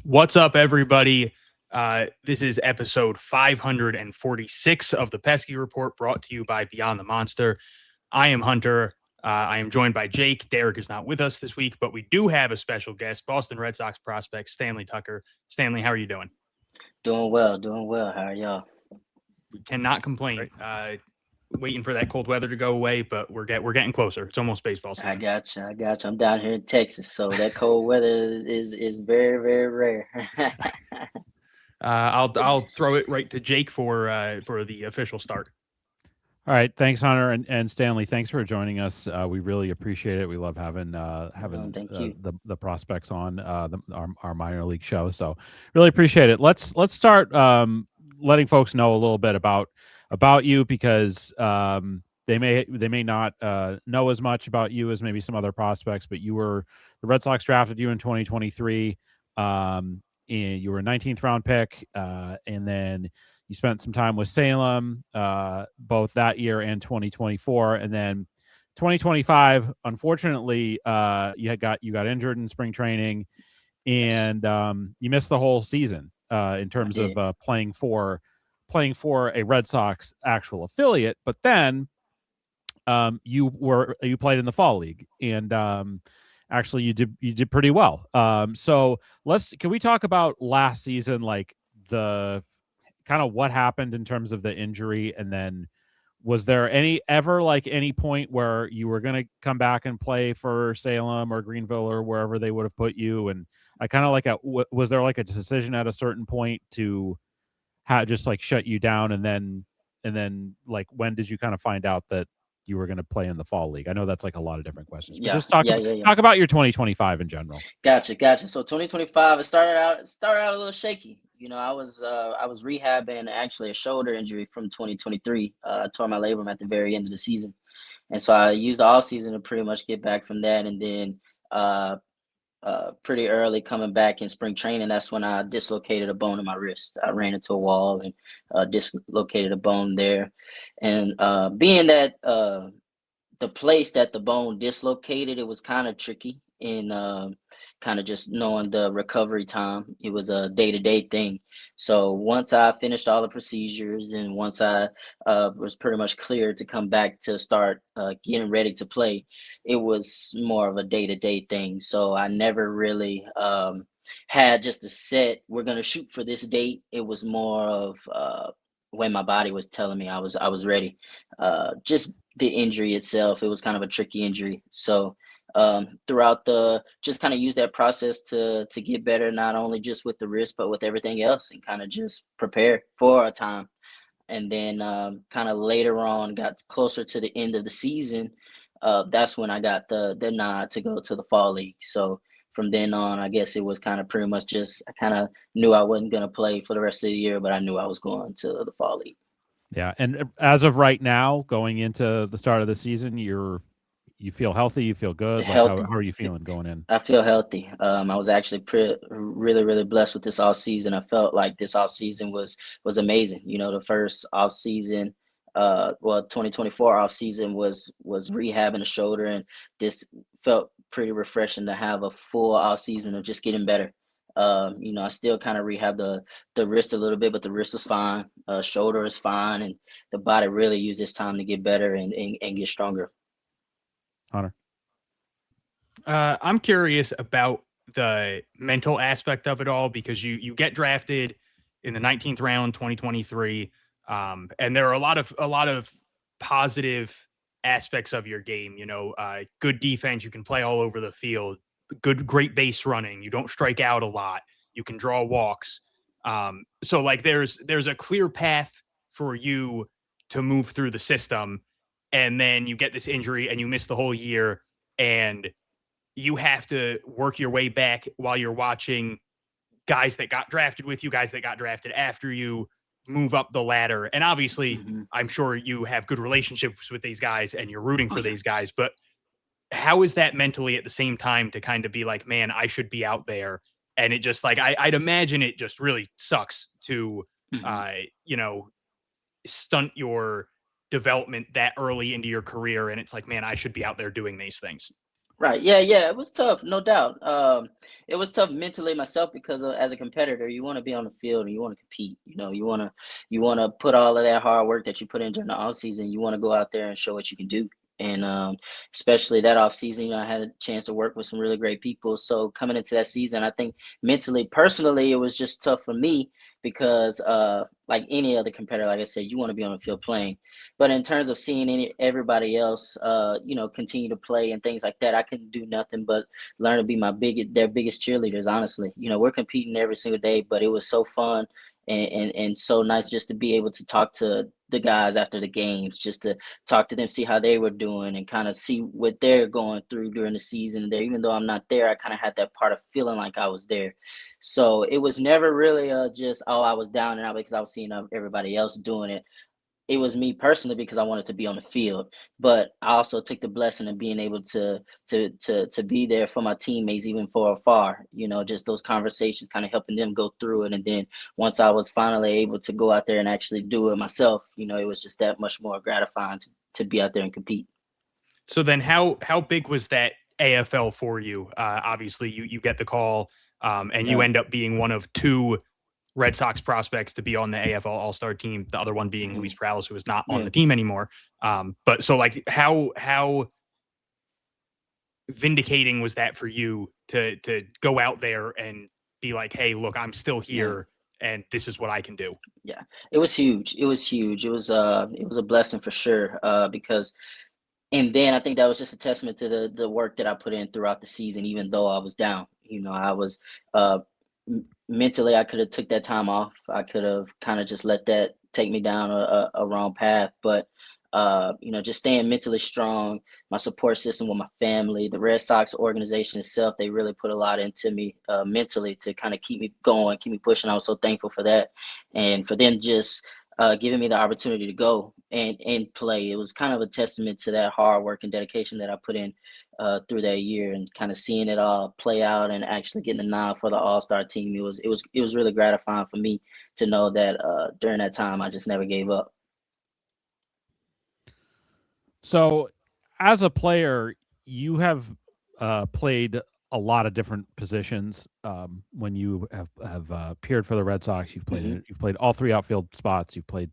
What's up, everybody? This is episode 546 of the Pesky Report, brought to you by Beyond the Monster. I am Hunter. I am joined by Jake. Derek is not with us this week, but we do have a special guest, Boston Red Sox prospect Stanley Tucker. Stanley, how are you doing? Doing well. How are y'all? We cannot complain. Waiting for that cold weather to go away, but we're getting closer. It's almost baseball season. I got you. I'm down here in Texas, so that cold weather is very, very rare. I'll throw it right to Jake for the official start. All right, thanks, Hunter and Stanley. Thanks for joining us. We really appreciate it. We love having the prospects on our minor league show. So really appreciate it. Let's start letting folks know a little bit about you, because they may not know as much about you as maybe some other prospects. But the Red Sox drafted you in 2023. And you were a 19th round pick, and then you spent some time with Salem, both that year and 2024, and then 2025. Unfortunately, you got injured in spring training, and you missed the whole season in terms of playing for a Red Sox actual affiliate. But then you played in the fall league, and actually you did pretty well. So can we talk about last season, like the kind of what happened in terms of the injury, and then was there any point where you were going to come back and play for Salem or Greenville or wherever they would have put you? And I kind of was there like a decision at a certain point to just like shut you down, and then like when did you kind of find out that you were going to play in the fall league? I know that's like a lot of different questions, but just talk about your 2025 in general. Gotcha. So 2025, it started out a little shaky. You know, I was rehabbing actually a shoulder injury from 2023. I tore my labrum at the very end of the season, and so I used the off season to pretty much get back from that. And then pretty early coming back in spring training, that's when I dislocated a bone in my wrist. I ran into a wall and dislocated a bone there. And being that the place that the bone dislocated, it was kind of tricky in kind of just knowing the recovery time. It was a day-to-day thing. So once I finished all the procedures and once I was pretty much cleared to come back to start getting ready to play, it was more of a day-to-day thing. So I never really had just a set, we're going to shoot for this date. It was more of when my body was telling me I was ready. Just the injury itself, it was kind of a tricky injury. So throughout just kind of use that process to get better, not only just with the wrist, but with everything else, and kind of just prepare for a time. And then kind of later on, got closer to the end of the season. That's when I got the nod to go to the fall league. So from then on, I guess it was kind of pretty much just, I kind of knew I wasn't going to play for the rest of the year, but I knew I was going to the fall league. Yeah. And as of right now, going into the start of the season, you feel healthy, you feel good. Like how are you feeling going in? I feel healthy. I was actually really blessed with this off season. I felt like this off season was amazing. You know, the first off season, 2024 off season was rehabbing a shoulder, and this felt pretty refreshing to have a full off season of just getting better. You know, I still kind of rehab the wrist a little bit, but the wrist is fine. Shoulder is fine, and the body really used this time to get better and get stronger. Hunter? I'm curious about the mental aspect of it all, because you get drafted in the 19th round, 2023, and there are a lot of positive aspects of your game. You know, good defense, you can play all over the field, great base running, you don't strike out a lot, you can draw walks. So like there's a clear path for you to move through the system. And then you get this injury and you miss the whole year, and you have to work your way back while you're watching guys that got drafted with you, guys that got drafted after you, move up the ladder. And obviously, I'm sure you have good relationships with these guys and you're rooting for these guys, but how is that mentally at the same time to kind of be like, man, I should be out there? And it just like, I'd imagine it just really sucks to, you know, stunt your development that early into your career. And it's like, man, I should be out there doing these things. Right. Yeah. It was tough, no doubt. It was tough mentally myself because as a competitor, you want to be on the field and you want to compete. You want to put all of that hard work that you put in during the off season. You want to go out there and show what you can do. And especially that off season, I had a chance to work with some really great people. So coming into that season, I think mentally, personally, it was just tough for me because like any other competitor, like I said, you want to be on the field playing. But in terms of seeing everybody else, continue to play and things like that, I couldn't do nothing but learn to be their biggest cheerleaders. Honestly, we're competing every single day, but it was so fun and so nice just to be able to talk to the guys after the games, just to talk to them, see how they were doing, and kind of see what they're going through during the season. There, even though I'm not there, I kind of had that part of feeling like I was there. So it was never really just I was down and out because I was seeing everybody else doing it. It was me personally because I wanted to be on the field, but I also took the blessing of being able to be there for my teammates, even from afar. Just those conversations, kind of helping them go through it. And then once I was finally able to go out there and actually do it myself, it was just that much more gratifying to be out there and compete. So then, how big was that AFL for you? Obviously, you get the call, and you end up being one of two Red Sox prospects to be on the AFL All-Star team, the other one being Luis Perales, who is not on the team anymore. But so like how vindicating was that for you to go out there and be like, hey, look, I'm still here and this is what I can do? Yeah, it was huge. It was a blessing for sure. Because and then I think that was just a testament to the work that I put in throughout the season, even though I was down. I was mentally, I could have took that time off. I could have kind of just let that take me down a wrong path. But just staying mentally strong, my support system with my family, the Red Sox organization itself, they really put a lot into me mentally to kind of keep me going, keep me pushing. I was so thankful for that. And for them just giving me the opportunity to go and play. It was kind of a testament to that hard work and dedication that I put in through that year, and kind of seeing it all play out and actually getting a nod for the All-Star team. It was really gratifying for me to know that during that time I just never gave up. So as a player, you have played a lot of different positions. When you have appeared for the Red Sox, you've played all three outfield spots. You've played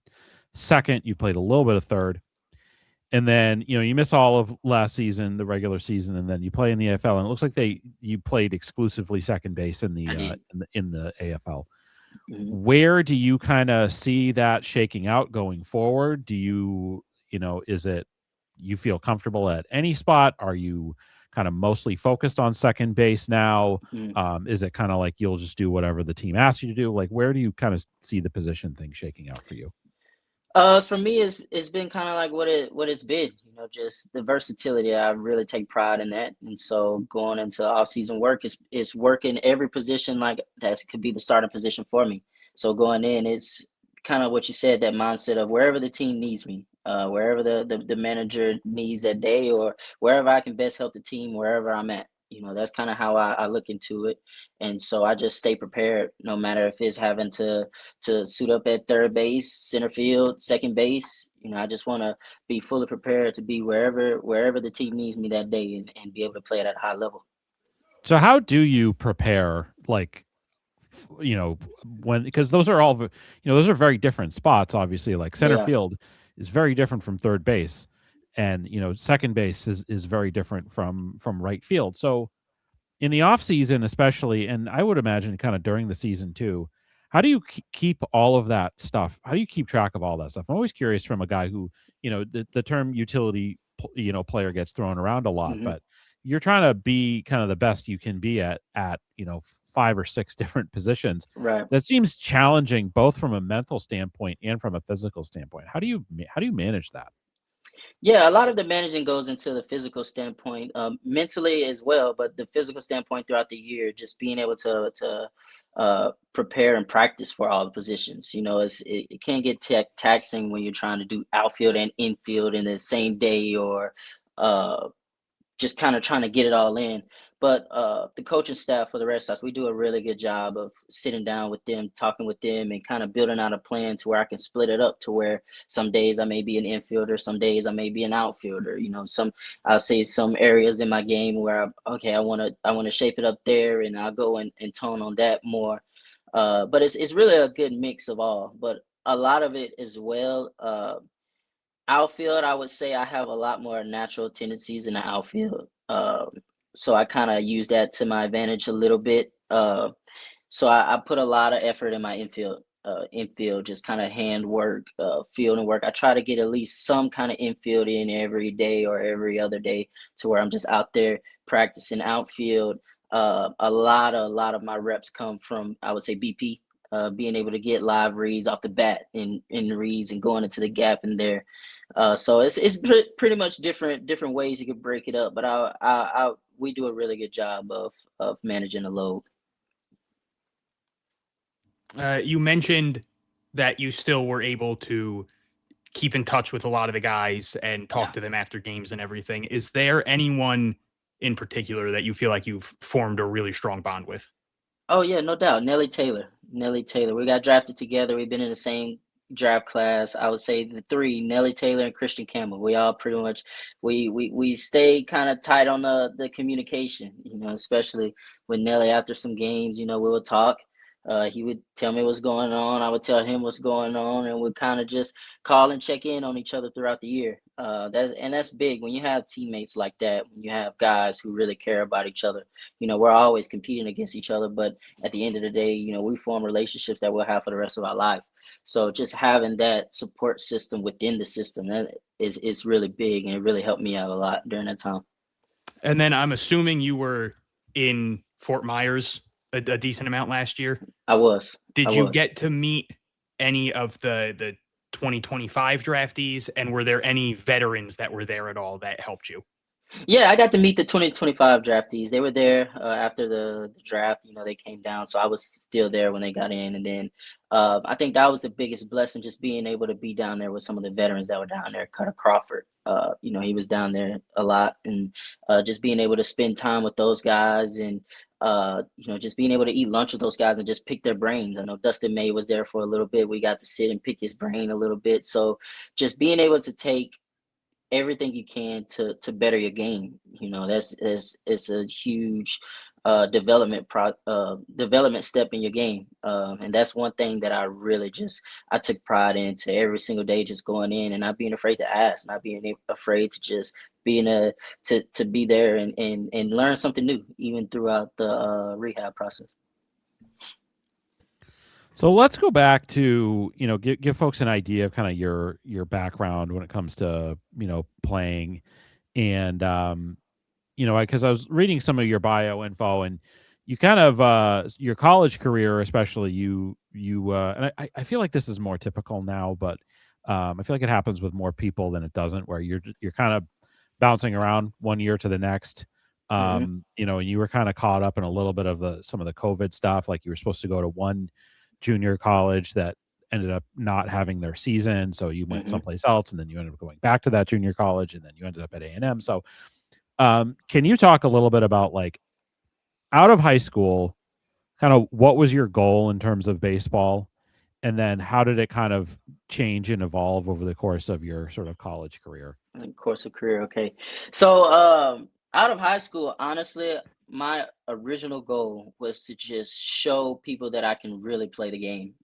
second. You played a little bit of third, and then you miss all of last season, the regular season, and then you play in the AFL. And it looks like you played exclusively second base in the AFL. Where do you kind of see that shaking out going forward? Do you is it you feel comfortable at any spot? Are you kind of mostly focused on second base now? Is it kind of like you'll just do whatever the team asks you to do? Like, where do you kind of see the position thing shaking out for you? For me, it's been kind of like what it's been, just the versatility. I really take pride in that, and so going into off-season work is working every position like that could be the starting position for me. So going in, it's kind of what you said, that mindset of wherever the team needs me, wherever the manager needs that day, or wherever I can best help the team, wherever I'm at. That's kind of how I look into it. And so I just stay prepared, no matter if it's having to suit up at third base, center field, second base. I just want to be fully prepared to be wherever the team needs me that day, and be able to play at a high level. So how do you prepare, like, because those are all, those are very different spots, obviously. Like center field is very different from third base, and second base is very different from right field. So in the off season especially, and I would imagine kind of during the season too, how do you keep all of that stuff? How do you keep track of all that stuff? I'm always curious from a guy who, the term utility player gets thrown around a lot, but you're trying to be kind of the best you can be at 5 or 6 different positions. Right. That seems challenging, both from a mental standpoint and from a physical standpoint. How do you manage that? Yeah, a lot of the managing goes into the physical standpoint, mentally as well, but the physical standpoint throughout the year, just being able to prepare and practice for all the positions. It can get taxing when you're trying to do outfield and infield in the same day, or just kind of trying to get it all in. But the coaching staff for the Red Sox, we do a really good job of sitting down with them, talking with them, and kind of building out a plan to where I can split it up to where some days I may be an infielder, some days I may be an outfielder. I'll say some areas in my game where I want to shape it up there, and I'll go and tone on that more. But it's really a good mix of all. But a lot of it as well. Outfield, I would say I have a lot more natural tendencies in the outfield. So I kind of use that to my advantage a little bit. So I put a lot of effort in my infield, just kind of hand work, fielding work. I try to get at least some kind of infield in every day or every other day, to where I'm just out there practicing outfield. A lot of my reps come from, I would say, BP, being able to get live reads off the bat in reads and going into the gap in there. So it's pretty much different ways you could break it up, but we do a really good job of managing the load. You mentioned that you still were able to keep in touch with a lot of the guys and talk to them after games and everything. Is there anyone in particular that you feel like you've formed a really strong bond with? Oh yeah, no doubt. Nelly Taylor. We got drafted together. We've been in the same draft class. I would say the three, Nelly Taylor and Christian Campbell. We all pretty much we stay kind of tight on the communication, especially with Nelly after some games, we would talk. He would tell me what's going on. I would tell him what's going on, and we'd kind of just call and check in on each other throughout the year. That's big when you have teammates like that. When you have guys who really care about each other. We're always competing against each other, but at the end of the day, we form relationships that we'll have for the rest of our life. So just having that support system within the system, that is really big, and it really helped me out a lot during that time. And then I'm assuming you were in Fort Myers a decent amount last year. I was. Did you get to meet any of the 2025 draftees, and were there any veterans that were there at all that helped you? Yeah, I got to meet the 2025 draftees. They were there after the draft. They came down, so I was still there when they got in. And then I think that was the biggest blessing, just being able to be down there with some of the veterans that were down there. Cutter Crawford, he was down there a lot, and just being able to spend time with those guys, and just being able to eat lunch with those guys and just pick their brains. I know Dustin May was there for a little bit. We got to sit and pick his brain a little bit. So just being able to take everything you can to better your game, it's a huge development step in your game, and that's one thing that I really I took pride into every single day, just going in and not being afraid to ask, not being afraid to just being to be there and learn something new, even throughout the rehab process. So let's go back to, give folks an idea of kind of your background when it comes to, playing. And, because I was reading some of your bio info, and you kind of, your college career, especially and I feel like this is more typical now, but I feel like it happens with more people than it doesn't, where you're kind of bouncing around one year to the next. And you were kind of caught up in a little bit of some of the COVID stuff. Like, you were supposed to go to one junior college that ended up not having their season, so you went someplace else, and then you ended up going back to that junior college, and then you ended up at A&M. So can you talk a little bit about, like, out of high school, kind of what was your goal in terms of baseball, and then how did it kind of change and evolve over the course of your sort of college career? Okay. So out of high school, honestly, my original goal was to just show people that I can really play the game.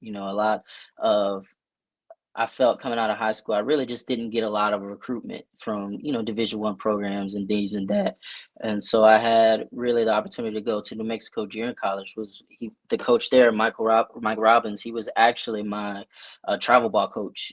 I felt coming out of high school, I really just didn't get a lot of recruitment from, Division I programs and these and that. And so I had really the opportunity to go to New Mexico Junior College. The coach there, Mike Robbins, he was actually my travel ball coach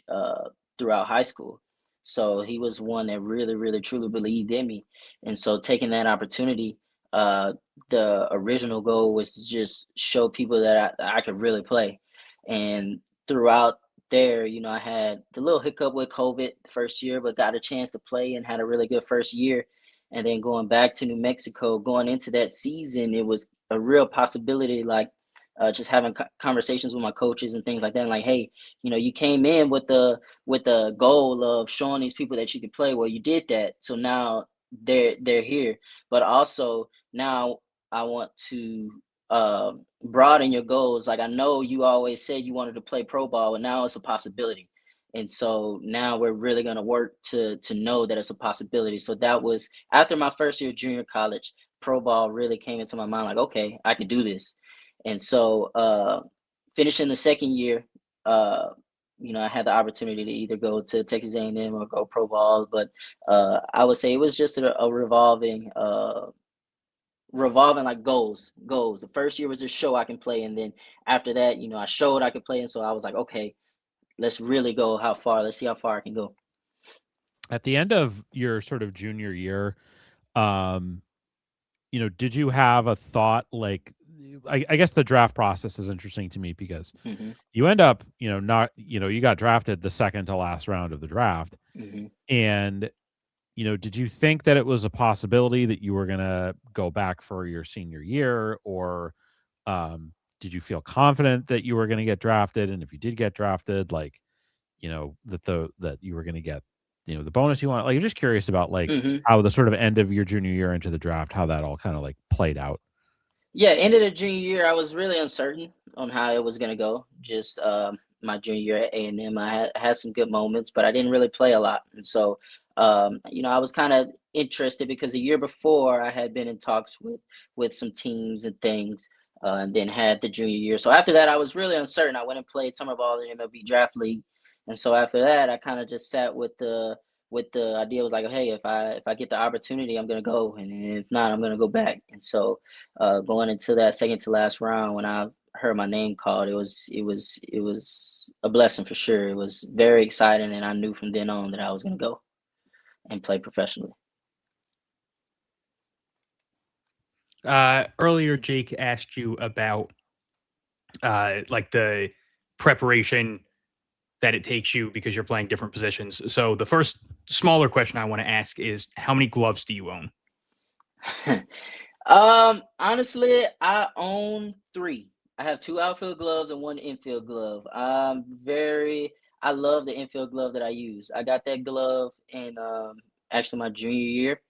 throughout high school. So he was one that really, really, truly believed in me. And so taking that opportunity, the original goal was to just show people that I could really play. And throughout there, I had the little hiccup with COVID the first year, but got a chance to play and had a really good first year. And then going back to New Mexico, going into that season, it was a real possibility. Like, just having conversations with my coaches and things like that. And like, hey, you came in with the goal of showing these people that you can play. Well, you did that, so now they're here. But also now I want to broaden your goals. Like, I know you always said you wanted to play pro ball, and now it's a possibility. And so now we're really going to work to know that it's a possibility. So that was after my first year of junior college. Pro ball really came into my mind, like, okay, I can do this. And so finishing the second year, I had the opportunity to either go to Texas A&M or go pro ball. But I would say it was just a revolving like goals. The first year was just show I can play, and then after that, I showed I could play, and so I was like, okay, let's really go how far. Let's see how far I can go. At the end of your sort of junior year, did you have a thought, like, I guess the draft process is interesting to me because you end up, not, you got drafted the second to last round of the draft. And, did you think that it was a possibility that you were going to go back for your senior year, or did you feel confident that you were going to get drafted? And if you did get drafted, like, that you were going to get, the bonus you want? Like, I'm just curious about, like, how the sort of end of your junior year into the draft, how that all kind of like played out. Yeah, end of the junior year, I was really uncertain on how it was going to go. Just my junior year at A&M, I had some good moments, but I didn't really play a lot. And so, I was kind of interested because the year before I had been in talks with some teams and things, and then had the junior year. So after that, I was really uncertain. I went and played summer ball in the MiLB draft league. And so after that, I kind of just sat with the idea. Was like, hey, if I get the opportunity, I'm gonna go, and if not, I'm gonna go back. And so going into that second to last round, when I heard my name called, it was a blessing for sure. It was very exciting, and I knew from then on that I was gonna go and play professionally. Earlier, Jake asked you about like the preparation that it takes you because you're playing different positions. So the first smaller question I want to ask is, how many gloves do you own? Honestly, I own 3. I have 2 outfield gloves and 1 infield glove. I love the infield glove that I use. I got that glove in actually my junior year.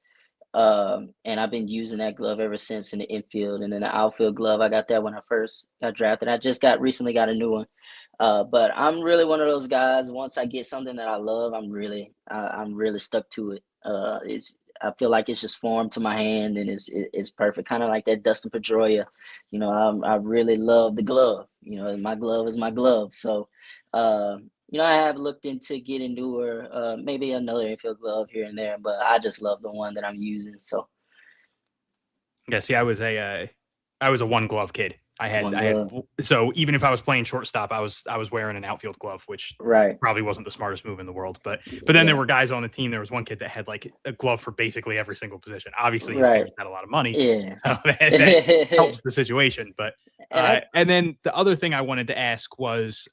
And I've been using that glove ever since in the infield. And then the outfield glove, I got that when I first got drafted. I just recently got a new one. But I'm really one of those guys. Once I get something that I love, I'm really stuck to it. I feel like it's just formed to my hand, and it's perfect. Kind of like that Dustin Pedroia. I really love the glove. My glove is my glove. So, I have looked into getting newer, maybe another infield glove here and there, but I just love the one that I'm using. So, yeah. See, I was a 1 glove kid. I had so even if I was playing shortstop, I was wearing an outfield glove, which probably wasn't the smartest move in the world. But then there were guys on the team. There was one kid that had like a glove for basically every single position. Obviously, his parents had a lot of money, so that helps the situation. But and then the other thing I wanted to ask was,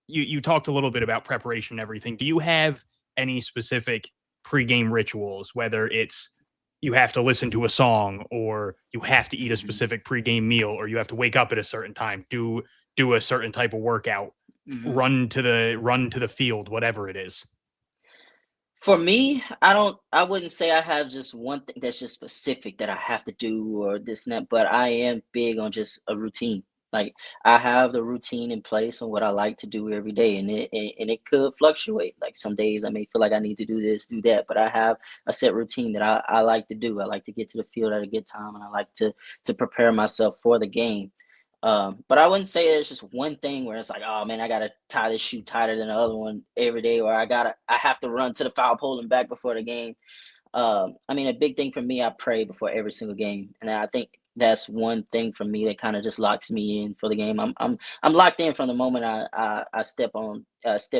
you talked a little bit about preparation and everything. Do you have any specific pregame rituals, whether it's you have to listen to a song, or you have to eat a specific pregame meal, or you have to wake up at a certain time, do a certain type of workout, run to the field, whatever it is? For me, I wouldn't say I have just one thing that's just specific that I have to do or this and that, but I am big on just a routine. Like, I have the routine in place on what I like to do every day, and it could fluctuate. Like, some days I may feel like I need to do this, do that, but I have a set routine that I like to do. I like to get to the field at a good time, and I like to prepare myself for the game. But I wouldn't say there's just one thing where it's like, oh man, I gotta tie this shoe tighter than the other one every day, or I have to run to the foul pole and back before the game. I mean, a big thing for me, I pray before every single game, and I think that's one thing for me that kind of just locks me in for the game. I'm locked in from the moment I step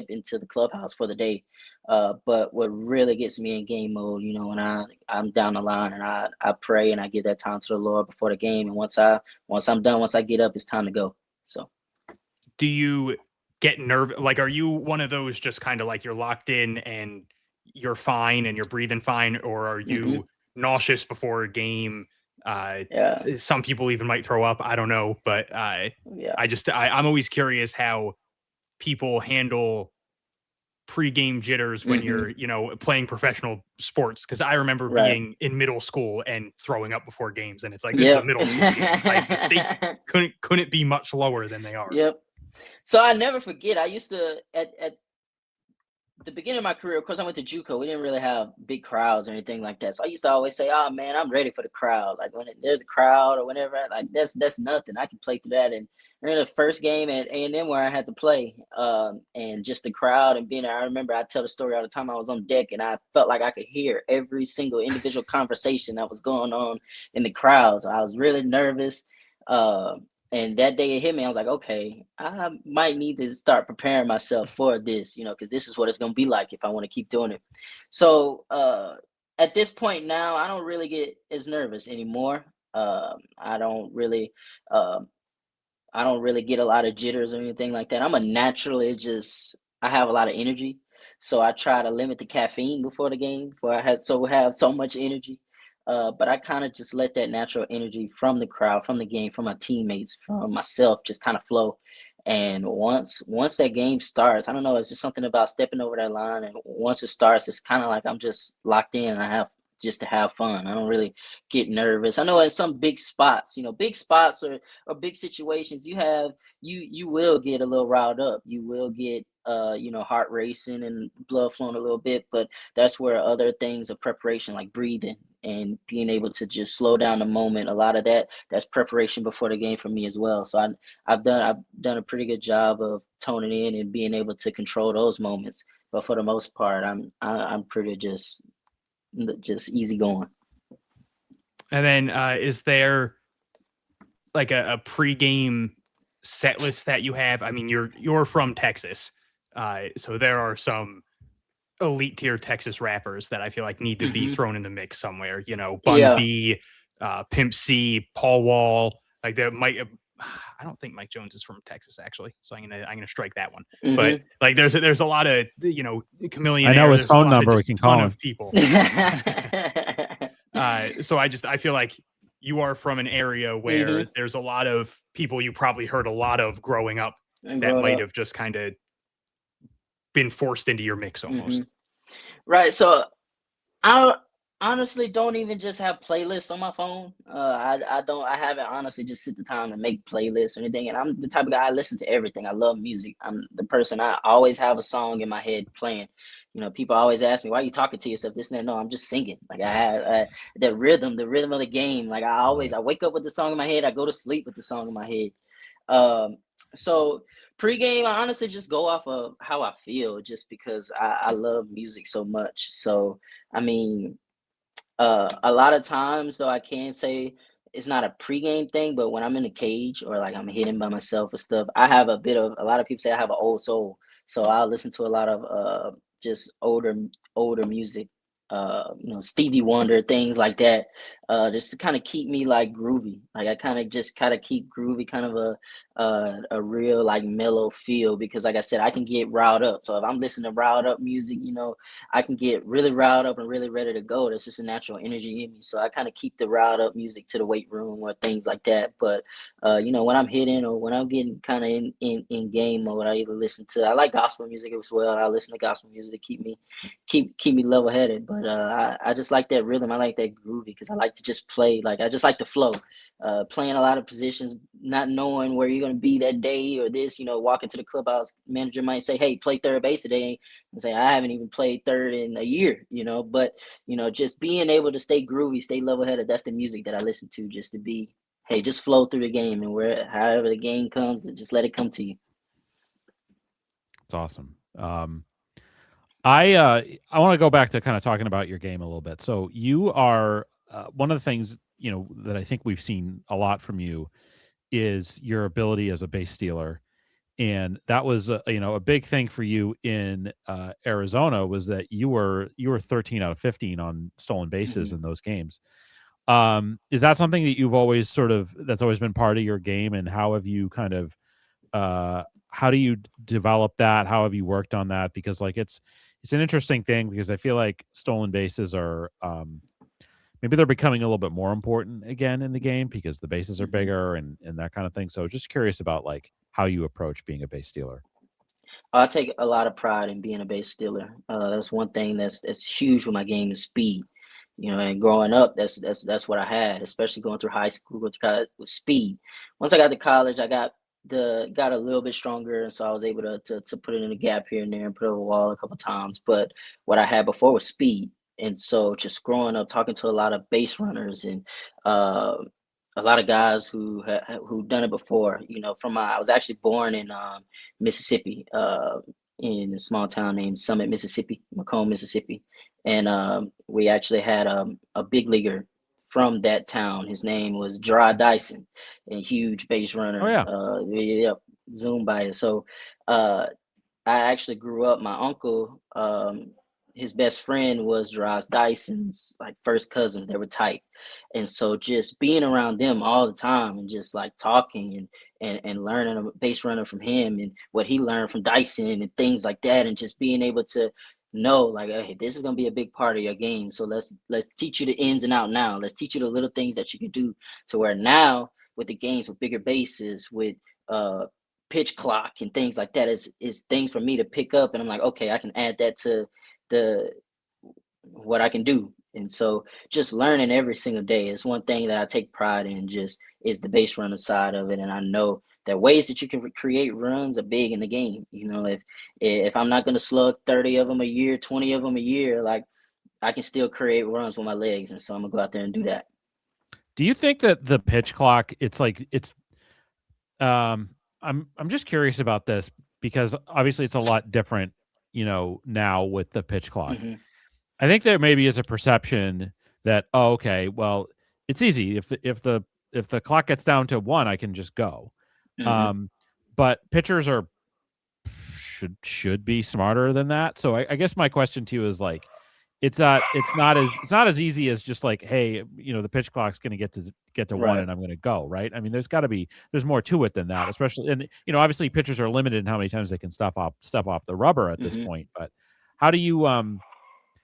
into the clubhouse for the day. But what really gets me in game mode, when I'm down the line and I pray and I give that time to the Lord before the game, and once I'm done, once I get up, it's time to go. So, do you get nervous? Like, are you one of those just kind of like you're locked in and you're fine and you're breathing fine, or are you nauseous before a game? Some people even might throw up. I don't know, but I'm always curious how people handle pregame jitters when you're, playing professional sports. Cause I remember being in middle school and throwing up before games. And it's like, this is a middle school game. Like the stakes couldn't be much lower than they are. Yep. So I never forget, I used to, at the beginning of my career, of course, I went to JUCO. We didn't really have big crowds or anything like that. So I used to always say, "Oh man, I'm ready for the crowd." Like when there's a crowd or whenever, like that's nothing. I can play through that. And in the first game at A&M where I had to play, and just the crowd and being there, I remember I tell the story all the time. I was on deck and I felt like I could hear every single individual conversation that was going on in the crowds. I was really nervous. And that day it hit me. I was like, okay, I might need to start preparing myself for this, because this is what it's going to be like if I want to keep doing it. So at this point now, I don't really get as nervous anymore. I don't really get a lot of jitters or anything like that. I'm a naturally I have a lot of energy. So I try to limit the caffeine before the game before I have so much energy. But I kind of just let that natural energy from the crowd, from the game, from my teammates, from myself just kind of flow. And once that game starts, I don't know, it's just something about stepping over that line. And once it starts, it's kind of like I'm just locked in and I have just to have fun. I don't really get nervous. I know in some big spots, big spots or big situations, you will get a little riled up. You will get heart racing and blood flowing a little bit, but that's where other things of preparation like breathing and being able to just slow down the moment, a lot of that's preparation before the game for me as well. So I've done a pretty good job of toning in and being able to control those moments. But for the most part, I'm pretty just easy going. And then is there like a pregame set list that you have? I mean, you're from Texas, so there are some elite tier Texas rappers that I feel like need to be thrown in the mix somewhere. Bun B, Pimp C, Paul Wall. Like there might. I don't think Mike Jones is from Texas actually, so I'm gonna strike that one. But like there's a lot of Chameleon. I know his phone number. We can call him. Of people. So I feel like you are from an area where there's a lot of people you probably heard a lot of growing up that might have just kind of been forced into your mix almost. Right. So I honestly don't even just have playlists on my phone. I haven't honestly just sit the time and make playlists or anything. And I'm the type of guy, I listen to everything. I love music. I'm the person, I always have a song in my head playing. People always ask me, why are you talking to yourself? This and that. No, I'm just singing. Like I have the rhythm of the game. Like I wake up with the song in my head. I go to sleep with the song in my head. So pregame, I honestly just go off of how I feel just because I love music so much. So, I mean, a lot of times though, I can say it's not a pregame thing, but when I'm in a cage or like I'm hitting by myself or stuff, I have a lot of people say I have an old soul. So I'll listen to a lot of just older music, Stevie Wonder, things like that, just to kind of keep me like groovy. Like I kind of keep groovy, kind of a real like mellow feel, because like I said, I can get riled up. So if I'm listening to riled up music, I can get really riled up and really ready to go. That's just a natural energy in me. So I kind of keep the riled up music to the weight room or things like that. But when I'm hitting or when I'm getting kind of in game mode, I either I like gospel music as well. I listen to gospel music to keep me level headed. But I just like that rhythm. I like that groovy because I like to just play. Like I just like the flow. Playing a lot of positions, not knowing where you're going to be that day or this, walking to the clubhouse, manager might say, hey, play third base today, and say, I haven't even played third in a year, but, just being able to stay groovy, stay level headed. That's the music that I listen to, just to be, hey, just flow through the game, and however the game comes, just let it come to you. It's awesome. I want to go back to kind of talking about your game a little bit. So you are one of the things that I think we've seen a lot from you is your ability as a base stealer, and that was a big thing for you in Arizona, was that you were 13 out of 15 on stolen bases in those games. Is that something that you've always that's always been part of your game, and how have you kind of how do you develop that? How have you worked on that? Because like it's an interesting thing, because I feel like stolen bases are maybe they're becoming a little bit more important again in the game because the bases are bigger and that kind of thing. So just curious about like how you approach being a base stealer. I take a lot of pride in being a base stealer. That's one thing that's huge with my game is speed. And growing up, that's what I had, especially going through high school, with speed. Once I got to college, I got a little bit stronger, and so I was able to put it in a gap here and there and put over a wall a couple times. But what I had before was speed, and so just growing up, talking to a lot of base runners and a lot of guys who done it before. I was actually born in Mississippi, in a small town named Summit, Mississippi, Macomb, Mississippi. And we actually had a big leaguer from that town. His name was Gerard Dyson, a huge base runner. Oh, yeah. Zoom by it. So I actually grew up, my uncle, his best friend was Gerard Dyson's like first cousins. They were tight. And so just being around them all the time and just like talking and learning a base runner from him and what he learned from Dyson and things like that, and just being able to know like, hey, this is going to be a big part of your game. So let's teach you the ins and out now. Let's teach you the little things that you can do, to where now with the games with bigger bases, with pitch clock and things like that, is things for me to pick up, and I'm like, okay, I can add that to what I can do. And so just learning every single day is one thing that I take pride in, just is the base runner side of it. And I know that ways that you can create runs are big in the game. If I'm not going to slug 30 of them a year, 20 of them a year, like I can still create runs with my legs. And so I'm gonna go out there and do that. Do you think that the pitch clock, I'm just curious about this because obviously it's a lot different, now with the pitch clock. Mm-hmm. I think there maybe is a perception that, oh, okay, well, it's easy. If the clock gets down to 1, I can just go. Mm-hmm. But pitchers should be smarter than that. So I guess my question to you is like, it's not as easy as just like, hey, the pitch clock's going to get to 1 and I'm going to go, right? I mean, there's more to it than that, especially, and obviously pitchers are limited in how many times they can step off the rubber at this point. But how do you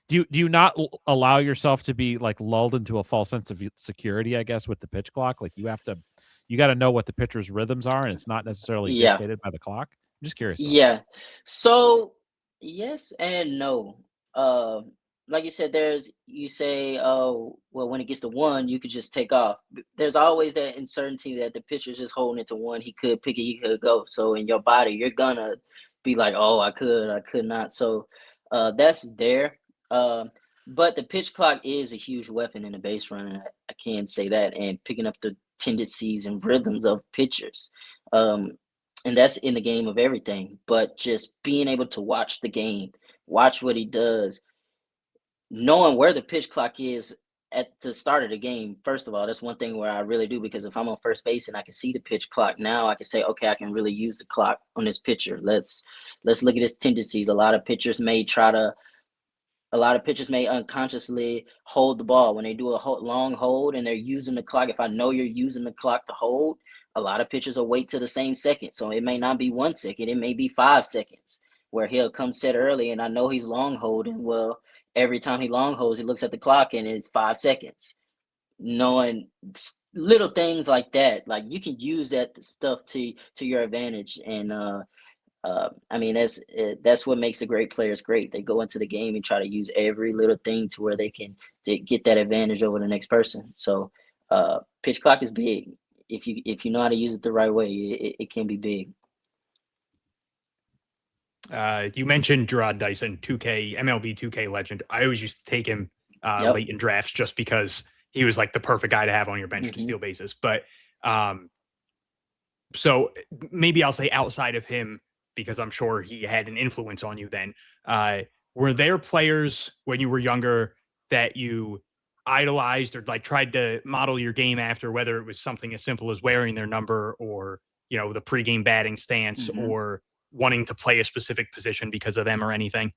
do you not allow yourself to be like lulled into a false sense of security, I guess, with the pitch clock? Like you got to know what the pitcher's rhythms are, and it's not necessarily dictated by the clock. I'm just curious. Yeah. So yes and no. Like you said, you say, oh, well, when it gets to 1, you could just take off. There's always that uncertainty that the pitcher's just holding it to 1. He could pick it, he could go. So in your body, you're gonna be like, oh, I could not. So that's there. But the pitch clock is a huge weapon in the base running. I can say that, and picking up the tendencies and rhythms of pitchers. And that's in the game of everything. But just being able to watch the game, watch what he does, knowing where the pitch clock is at the start of the game. First of all, that's one thing where I really do, because if I'm on first base and I can see the pitch clock, now I can say, okay, I can really use the clock on this pitcher. Let's look at his tendencies. A lot of pitchers may unconsciously hold the ball when they do a long hold and they're using the clock. If I know you're using the clock to hold, a lot of pitchers will wait to the same second. So it may not be 1 second, it may be 5 seconds, where he'll come set early and I know he's long holding. Well, every time he long holds, he looks at the clock and it's 5 seconds. Knowing little things like that, like you can use that stuff to your advantage. And I mean, that's what makes the great players great. They go into the game and try to use every little thing to where they can get that advantage over the next person. So pitch clock is big. If you know how to use it the right way, it can be big. You mentioned Gerard Dyson, MLB 2K legend. I always used to take him late in drafts just because he was like the perfect guy to have on your bench to steal bases. But so maybe I'll say outside of him, because I'm sure he had an influence on you then. Were there players when you were younger that you idolized or like tried to model your game after, whether it was something as simple as wearing their number or, the pregame batting stance or wanting to play a specific position because of them or anything?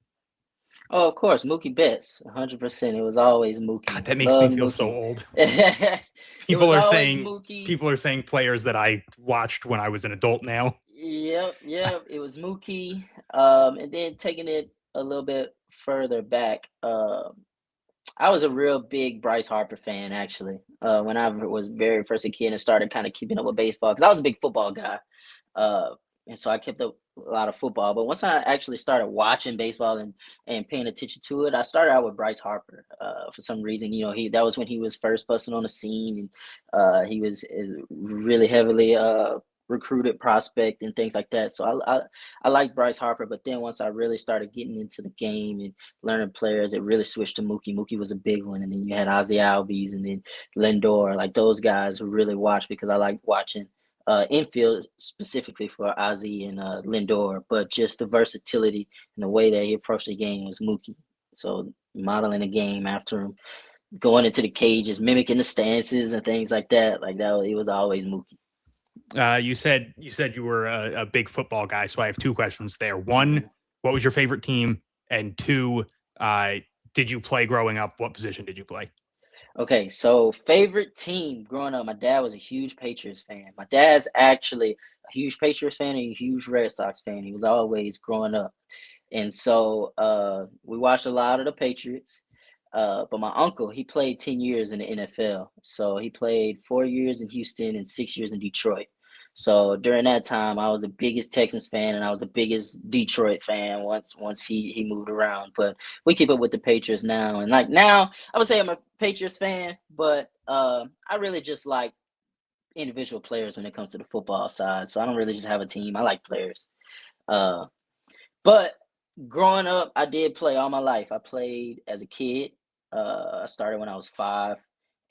Oh, of course, Mookie Betts, 100%. It was always Mookie. God, that makes me feel so old. People are saying players that I watched when I was an adult now. Yep. It was Mookie. And then taking it a little bit further back, I was a real big Bryce Harper fan, actually. When I was very first a kid and started kind of keeping up with baseball, because I was a big football guy, uh, and so I kept up a lot of football. But once I actually started watching baseball and paying attention to it, I started out with Bryce Harper. For some reason, that was when he was first busting on the scene, and he was really heavily recruited prospect and things like that. So I like Bryce Harper, but then once I really started getting into the game and learning players, it really switched to Mookie. Mookie was a big one, and then you had Ozzie Albies and then Lindor. Like those guys who really watched because I liked watching infield specifically for Ozzie and Lindor, but just the versatility and the way that he approached the game was Mookie. So modeling the game after him, going into the cages, mimicking the stances and things like that, it was always Mookie. You said you were a big football guy, so I have two questions there. One, what was your favorite team? And two, did you play growing up? What position did you play? Okay, so favorite team growing up, my dad was a huge Patriots fan. My dad's actually a huge Patriots fan and a huge Red Sox fan. He was always growing up. And so we watched a lot of the Patriots. But my uncle, he played 10 years in the NFL. So he played 4 years in Houston and 6 years in Detroit. So during that time, I was the biggest Texans fan and I was the biggest Detroit fan once he moved around. But we keep up with the Patriots now. And like now, I would say I'm a Patriots fan, but I really just like individual players when it comes to the football side. So I don't really just have a team. I like players. But growing up, I did play all my life. I played as a kid. I started when I was 5.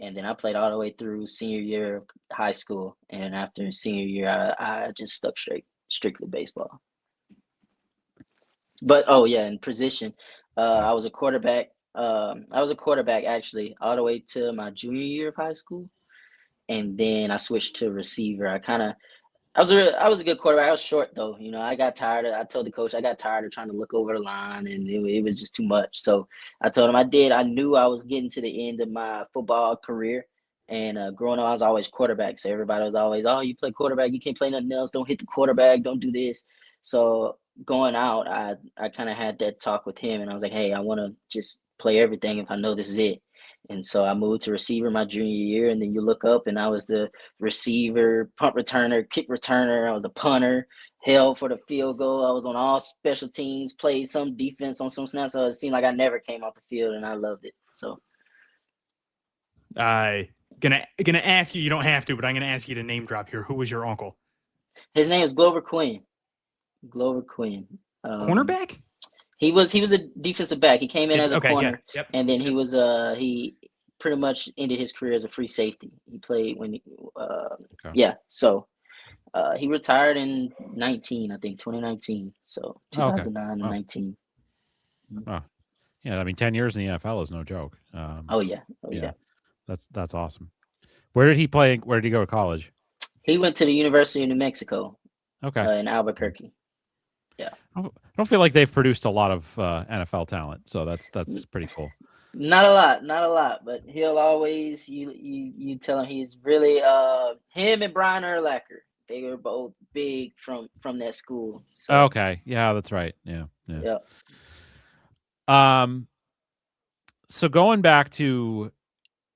And then I played all the way through senior year of high school. And after senior year, I just stuck strictly baseball. But, oh, yeah, in position, I was a quarterback. I was a quarterback, actually, all the way to my junior year of high school. And then I switched to receiver. I was a good quarterback. I was short though. I got tired. I told the coach I got tired of trying to look over the line, and it was just too much. So I told him I knew I was getting to the end of my football career, and growing up I was always quarterback. So everybody was always, "Oh, you play quarterback. You can't play nothing else. Don't hit the quarterback. Don't do this." So going out, I kind of had that talk with him, and I was like, "Hey, I want to just play everything if I know this is it." And so I moved to receiver my junior year, and then you look up, and I was the receiver, punt returner, kick returner. I was the punter, held for the field goal. I was on all special teams, played some defense on some snaps. So it seemed like I never came off the field, and I loved it. So, gonna ask you. You don't have to, but I'm gonna ask you to name drop here. Who was your uncle? His name is Glover Quinn. Glover Quinn. Cornerback. He was a defensive back. He came in as a corner, yeah, yep, and then he pretty much ended his career as a free safety. He played when yeah. So he retired in 2019. So 2009 and 19. Oh, yeah. I mean, 10 years in the NFL is no joke. Oh yeah. That's awesome. Where did he play? Where did he go to college? He went to the University of New Mexico. Okay. In Albuquerque. Yeah. I don't feel like they've produced a lot of NFL talent, so that's pretty cool. Not a lot, but he'll always you tell him he's really him and Brian Urlacher. They were both big from that school. So. Okay, yeah, that's right. Yeah. So going back to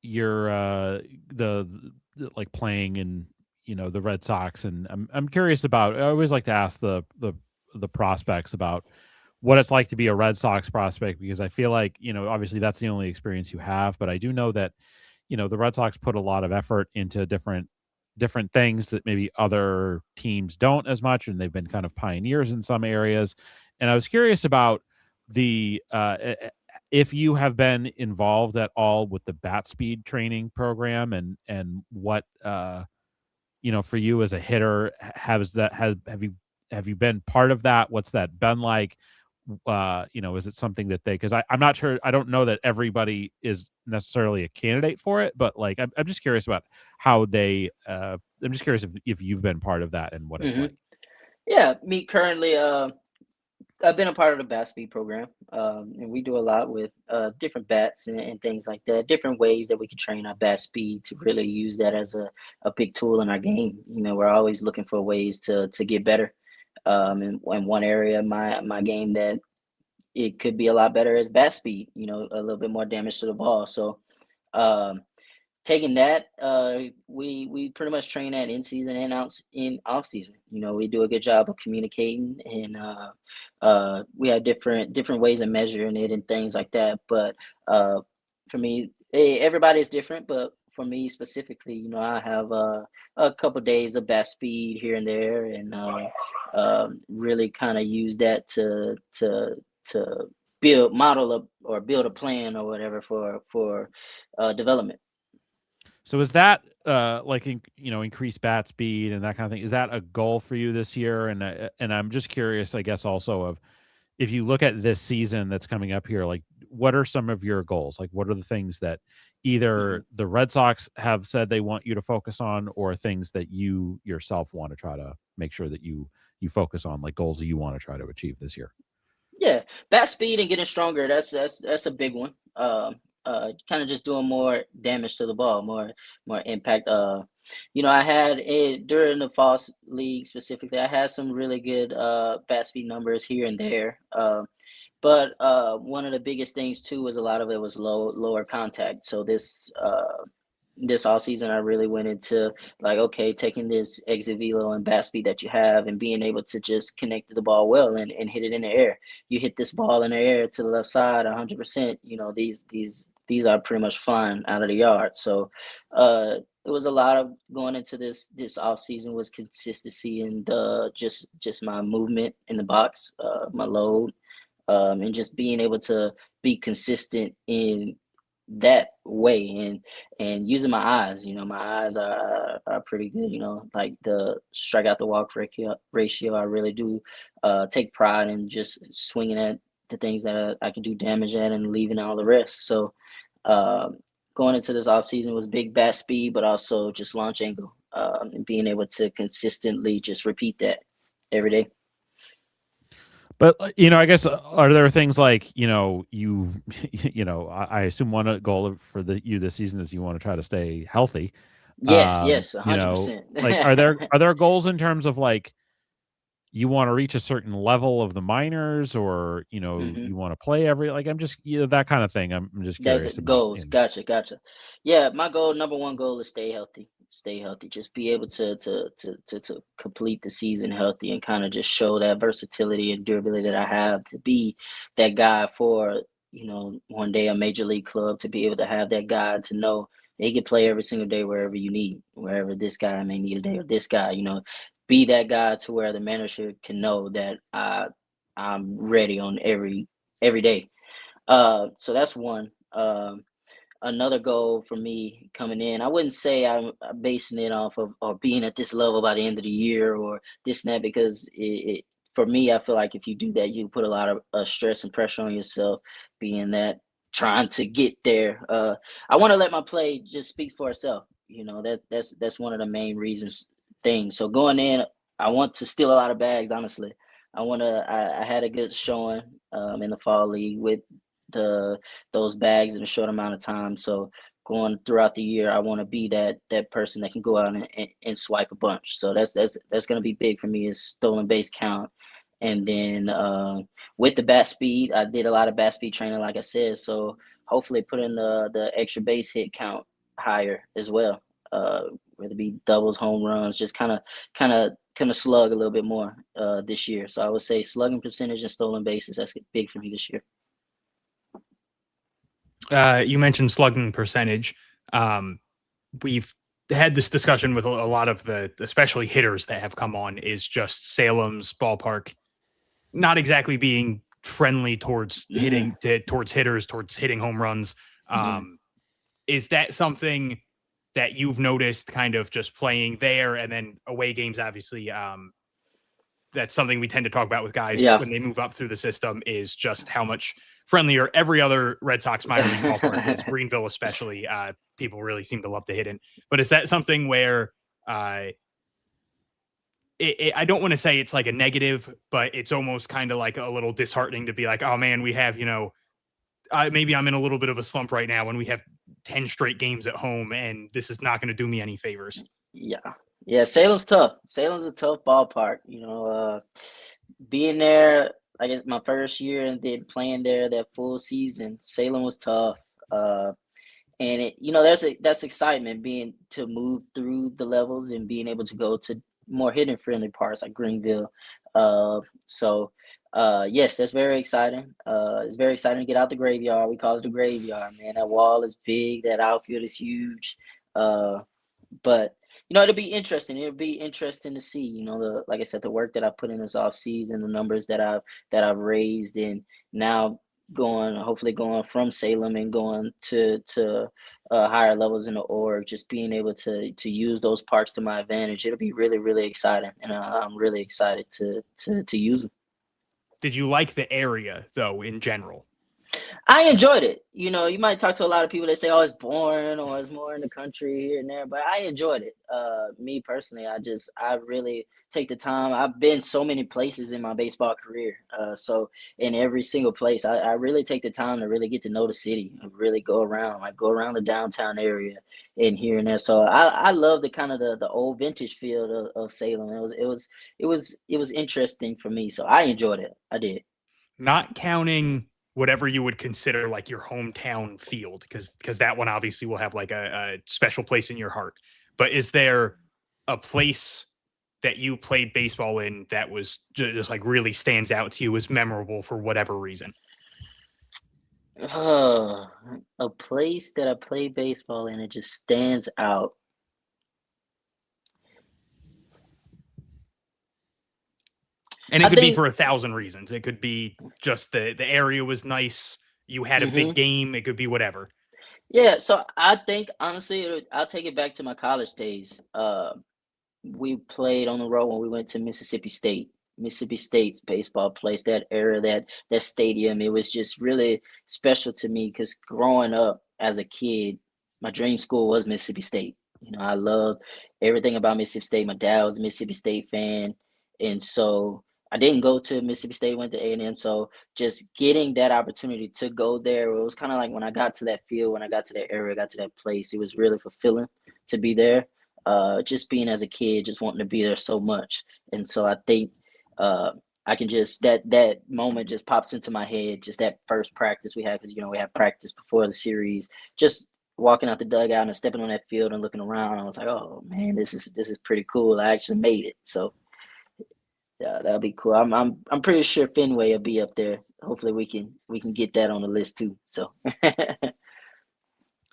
your the like playing in the Red Sox, and I'm curious about. I always like to ask the prospects about what it's like to be a Red Sox prospect, because I feel like, obviously that's the only experience you have, but I do know that, the Red Sox put a lot of effort into different things that maybe other teams don't as much. And they've been kind of pioneers in some areas. And I was curious about if you have been involved at all with the bat speed training program, and what, for you as a hitter, have you been part of that? What's that been like? Is it something that because I'm not sure, I don't know that everybody is necessarily a candidate for it, but like, I'm just curious about how they, I'm just curious if you've been part of that and what it's like. Yeah, me currently, I've been a part of the bat speed program, and we do a lot with different bats and things like that, different ways that we can train our bat speed to really use that as a big tool in our game. We're always looking for ways to get better. In one area of my game that it could be a lot better as bat speed, you know, a little bit more damage to the ball. So taking that, we pretty much train that in season and out in off season. You know, we do a good job of communicating, and we have different ways of measuring it and things like that. But for me, everybody is different, but for me specifically, you know, I have a couple days of bat speed here and there, and really kind of use that to model up or build a plan or whatever for development. So is that like increased bat speed and that kind of thing? Is that a goal for you this year? And I'm just curious, I guess, also of if you look at this season that's coming up here, like what are some of your goals? Like what are the things that either the Red Sox have said they want you to focus on, or things that you yourself want to try to make sure that you focus on, like goals that you want to try to achieve this year? Yeah, bat speed and getting stronger. That's a big one. Kind of just doing more damage to the ball, more impact. You know, I had it during the fall league specifically. I had some really good bat speed numbers here and there. But one of the biggest things too was a lot of it was lower contact. So this off season, I really went into like, okay, taking this exit velo and bat speed that you have and being able to just connect to the ball well and hit it in the air. You hit this ball in the air to the left side 100%. You know, these are pretty much flying out of the yard. So it was a lot of going into this off season was consistency and just my movement in the box, my load, and just being able to be consistent in that way and using my eyes. You know, my eyes are pretty good. You know, like the strikeout to walk ratio. I really do take pride in just swinging at the things that I can do damage at and leaving all the rest. So going into this off season was big bat speed, but also just launch angle, and being able to consistently just repeat that every day. But you know, I guess are there things like you know I assume one goal for you this season is you want to try to stay healthy. Yes, 100%. You know, like are there goals in terms of like you want to reach a certain level of the minors, or you know you want to play every I'm just that kind of thing. I'm just curious about goals. Gotcha. Yeah, my number one goal is stay healthy. Just be able to complete the season healthy and kind of just show that versatility and durability that I have to be that guy for, you know, one day a major league club, to be able to have that guy to know he can play every single day wherever you need, wherever this guy may need a day, or this guy, you know, be that guy to where the manager can know that I'm ready on every day. So that's one. Another goal for me coming in, I wouldn't say I'm basing it off of or being at this level by the end of the year or this and that, because for me, I feel like if you do that, you put a lot of stress and pressure on yourself, being that trying to get there. I want to let my play just speak for itself. You know, that's one of the main reasons things. So going in, I want to steal a lot of bags, honestly. I had a good showing in the fall league with those bags in a short amount of time. So going throughout the year, I want to be that person that can go out and swipe a bunch. So that's going to be big for me, is stolen base count. And then with the bat speed, I did a lot of bat speed training, like I said. So hopefully putting the extra base hit count higher as well. Whether it be doubles, home runs, just kind of slug a little bit more this year. So I would say slugging percentage and stolen bases, that's big for me this year. You mentioned slugging percentage. We've had this discussion with a lot of especially hitters that have come on, is just Salem's ballpark not exactly being friendly towards towards hitters, towards hitting home runs. Is that something that you've noticed kind of just playing there, and then away games, obviously, that's something we tend to talk about with guys when they move up through the system, is just how much friendlier every other Red Sox minor league ballpark is, Greenville especially. People really seem to love to hit in. But is that something where I don't want to say it's like a negative, but it's almost kind of like a little disheartening to be like, oh man, we have, you know, maybe I'm in a little bit of a slump right now when we have 10 straight games at home, and this is not going to do me any favors. Yeah, Salem's tough. Salem's a tough ballpark. You know, being there my first year and then playing there that full season, Salem was tough. And that's excitement being to move through the levels and being able to go to more hidden friendly parts like Greenville. Yes, that's very exciting. It's very exciting to get out the graveyard. We call it the graveyard, man. That wall is big. That outfield is huge. But it'll be interesting. It'll be interesting to see. Like I said, the work that I put in this off season, the numbers that I've raised, and now hopefully going from Salem and going to higher levels in the org, just being able to use those parks to my advantage. It'll be really, really exciting, and I'm really excited to use them. Did you like the area though in general? I enjoyed it. You might talk to a lot of people that say, "Oh, it's boring," or "It's more in the country here and there," but I enjoyed it. Me personally, I really take the time. I've been so many places in my baseball career. So in every single place, I really take the time to really get to know the city and really go around the downtown area and here and there. So I love the kind of the old vintage feel of Salem. It was interesting for me. So I enjoyed it. I did. Not counting whatever you would consider like your hometown field, because that one obviously will have like a special place in your heart. But is there a place that you played baseball in that was just like really stands out to you as memorable for whatever reason? A place that I played baseball in, it just stands out. And it could be for 1,000 reasons. It could be just the area was nice. You had a big game. It could be whatever. Yeah. So I think, honestly, I'll take it back to my college days. We played on the road when we went to Mississippi State. Mississippi State's baseball place, that area, that stadium, it was just really special to me because growing up as a kid, my dream school was Mississippi State. I loved everything about Mississippi State. My dad was a Mississippi State fan, and so I didn't go to Mississippi State, went to A&M. So just getting that opportunity to go there, it was kind of like when I got to that field, when I got to that area, got to that place, it was really fulfilling to be there. Just being as a kid, just wanting to be there so much. And so I think I can just, that moment just pops into my head, just that first practice we had, because, we had practice before the series, just walking out the dugout and stepping on that field and looking around. I was like, oh man, this is pretty cool. I actually made it. So yeah, that'll be cool. I'm pretty sure Fenway will be up there. Hopefully we can get that on the list too. So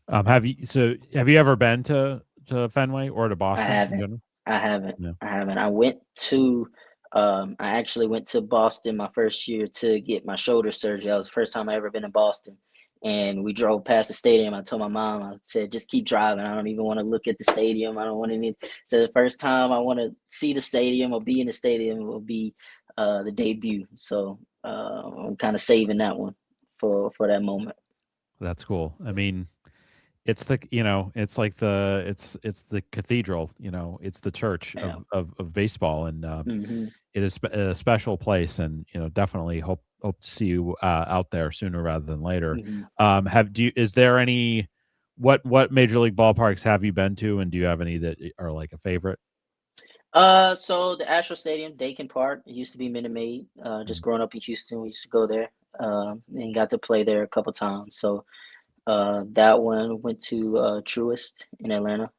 have you ever been to Fenway or to Boston? I haven't. I actually went to Boston my first year to get my shoulder surgery. That was the first time I ever been in Boston. And we drove past the stadium. I told my mom, I said, just keep driving. I don't even want to look at the stadium. I don't want any. So the first time I want to see the stadium or be in the stadium will be the debut. So I'm kind of saving that one for that moment. That's cool. I mean, it's the it's like it's the cathedral, it's the church of baseball, and it is a special place, and definitely hope to see you out there sooner rather than later. Is there any what major league ballparks have you been to, and do you have any that are like a favorite? So the Astro Stadium, Dakin Park, it used to be Minute Maid. Just growing up in Houston, we used to go there and got to play there a couple times. So that one, went to Truist in Atlanta.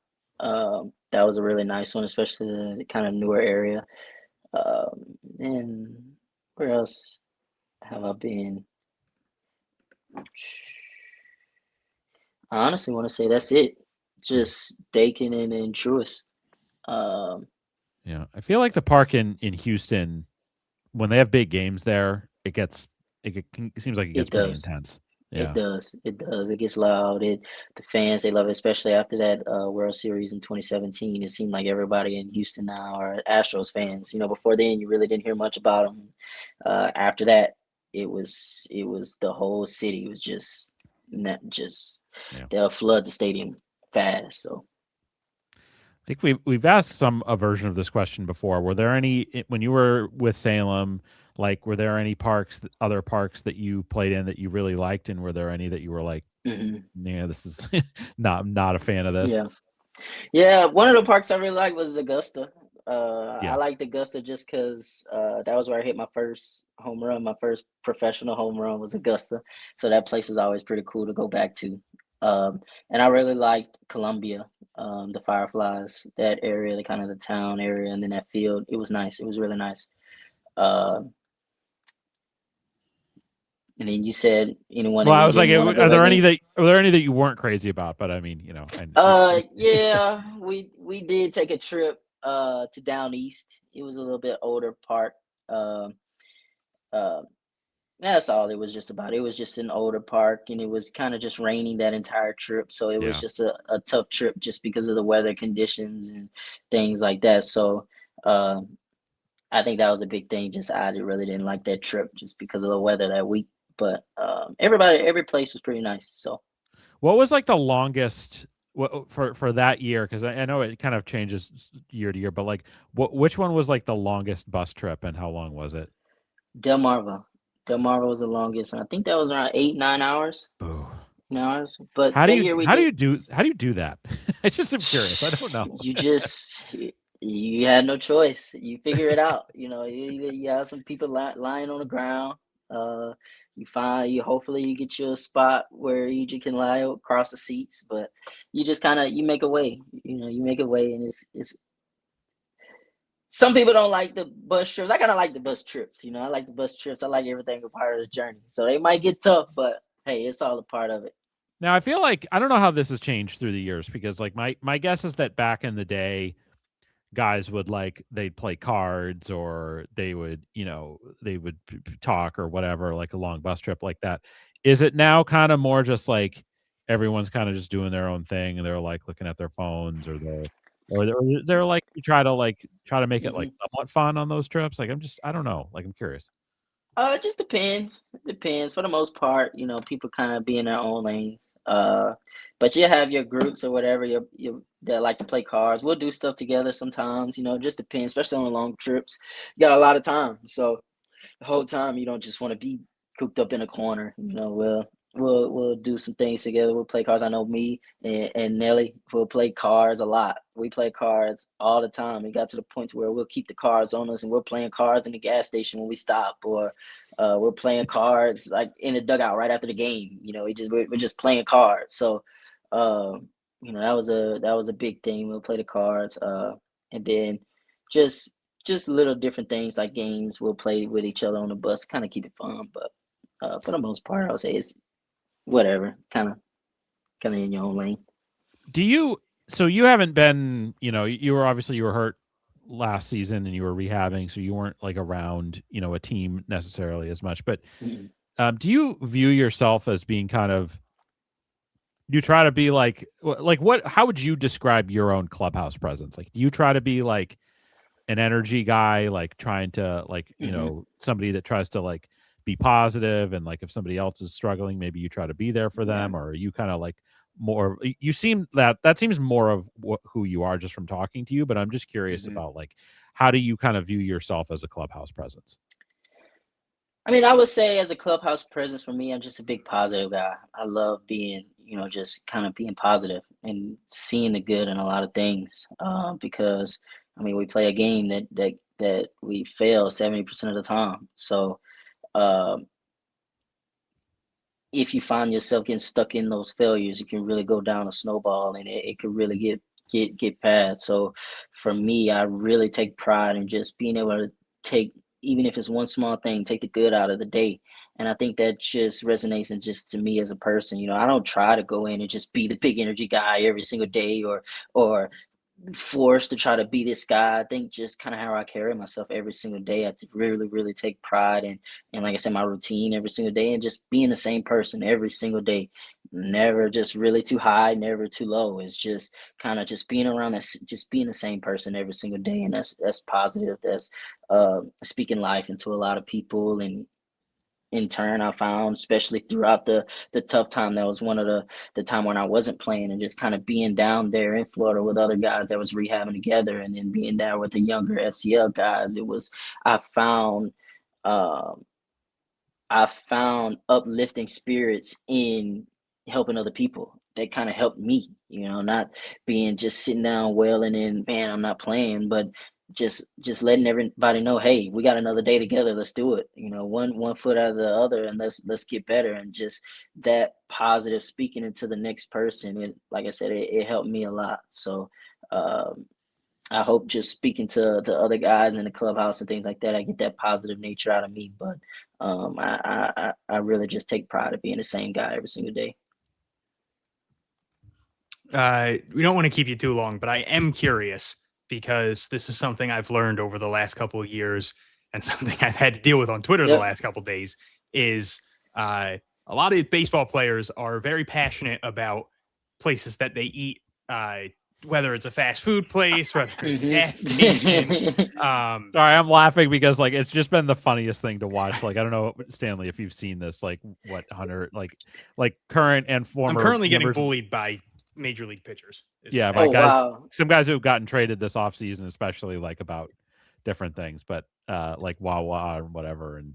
That was a really nice one, especially the kind of newer area. And where else have I been? I honestly want to say that's it. Just Dakin and Truist. Yeah, I feel like the park in Houston, when they have big games there, it seems like it gets pretty intense. Yeah. It does. It gets loud. The fans, they love it, especially after that World Series in 2017. It seemed like everybody in Houston now are Astros fans. Before then, you really didn't hear much about them. After that, it was the whole city was they'll flood the stadium fast. So I think we've asked a version of this question before. Were there any, when you were with Salem, like, were there any other parks that you played in that you really liked, and were there any that you were like, yeah, this is not a fan of this? Yeah. One of the parks I really liked was Augusta. I liked Augusta just because that was where I hit my first home run. My first professional home run was Augusta, so that place is always pretty cool to go back to. And I really liked Columbia, the Fireflies, that area, the kind of the town area, and then that field. It was nice. It was really nice. And then you said anyone. Well, I was like, are there any that you weren't crazy about? But I mean, yeah, we did take a trip to down east. It was a little bit older part. That's all it was just about. It was just an older park, and it was kind of just raining that entire trip. So it was just a tough trip just because of the weather conditions and things like that. So I think that was a big thing. Just I really didn't like that trip just because of the weather that week. But every place was pretty nice. So, what was like the longest for that year? Because I know it kind of changes year to year, but like, which one was like the longest bus trip, and how long was it? Delmarva. Delmarva was the longest, and I think that was around 8-9 hours. Ooh. 9 hours. But how do you do that? I just am curious. I don't know. You had no choice. You figure it out. You have some people lying on the ground. Hopefully you get you a spot where you can lie across the seats, but you just you make a way. You make a way, and it's. Some people don't like the bus trips. I kind of like the bus trips. I like the bus trips. I like everything a part of the journey. So they might get tough, but hey, it's all a part of it. Now I feel like I don't know how this has changed through the years, because like my guess is that back in the day, guys they'd play cards, or they would talk or whatever, like a long bus trip like that. Is it now kind of more just like everyone's kind of just doing their own thing, and they're like looking at their phones, or they're like you try to make it like somewhat fun on those trips? Like I don't know, like I'm curious. It just depends. It depends. For the most part, people kind of be in their own lane. But you have your groups or whatever that like to play cards. We'll do stuff together sometimes. It just depends, especially on long trips. You got a lot of time, so the whole time you don't just want to be cooped up in a corner. We'll do some things together. We'll play cards. I know me and Nelly will play cards a lot. We play cards all the time. It got to the point where we'll keep the cards on us, and we're playing cards in the gas station when we stop, or we're playing cards like in the dugout right after the game. We're just playing cards. So, that was a big thing. We'll play the cards, and then just little different things like games we'll play with each other on the bus, kind of keep it fun. But for the most part, I would say it's whatever, kind of in your own lane. So you haven't been, you were hurt last season and you were rehabbing, so you weren't like around, a team necessarily as much. But do you view yourself as being do you try to be like how would you describe your own clubhouse presence? Like, do you try to be like an energy guy, like trying to somebody that tries to like be positive, and like if somebody else is struggling, maybe you try to be there for them? Or are you kind of like more, you seem that seems more of who you are just from talking to you, but I'm just curious about like, how do you kind of view yourself as a clubhouse presence? I mean, I would say as a clubhouse presence for me, I'm just a big positive guy. I love being, just kind of being positive and seeing the good in a lot of things, because I mean, we play a game that we fail 70% of the time. So if you find yourself getting stuck in those failures, you can really go down a snowball, and it could really get bad. So for me, I really take pride in just being able to take, even if it's one small thing, take the good out of the day. And I think that just resonates, and just to me as a person, I don't try to go in and just be the big energy guy every single day, or forced to try to be this guy. I think just kind of how I carry myself every single day. I really, really take pride in, and like I said, my routine every single day, and just being the same person every single day. Never just really too high, never too low. It's just kind of just being around that, just being the same person every single day. And that's positive. That's speaking life into a lot of people. And in turn, I found, especially throughout the tough time, that was one of the time when I wasn't playing, and just kind of being down there in Florida with other guys that was rehabbing together, and then being there with the younger FCL guys. I found uplifting spirits in helping other people. That kind of helped me, not being just sitting down wailing and, man, I'm not playing, but just letting everybody know, hey, we got another day together. Let's do it. One foot out of the other, and let's get better. And just that positive speaking into the next person. And like I said, it helped me a lot. So I hope just speaking to the other guys in the clubhouse and things like that, I get that positive nature out of me. But I really just take pride of being the same guy every single day. We don't want to keep you too long, but I am curious, because this is something I've learned over the last couple of years and something I've had to deal with on Twitter the last couple of days, is a lot of baseball players are very passionate about places that they eat, whether it's a fast food place, whether it's a gas station. Sorry, I'm laughing because like it's just been the funniest thing to watch. Like, I don't know, Stanley, if you've seen this, like what Hunter, like current and former. I'm currently getting bullied by major league pitchers. Yeah, by some guys who've gotten traded this offseason, especially like about different things, but like Wawa or whatever. And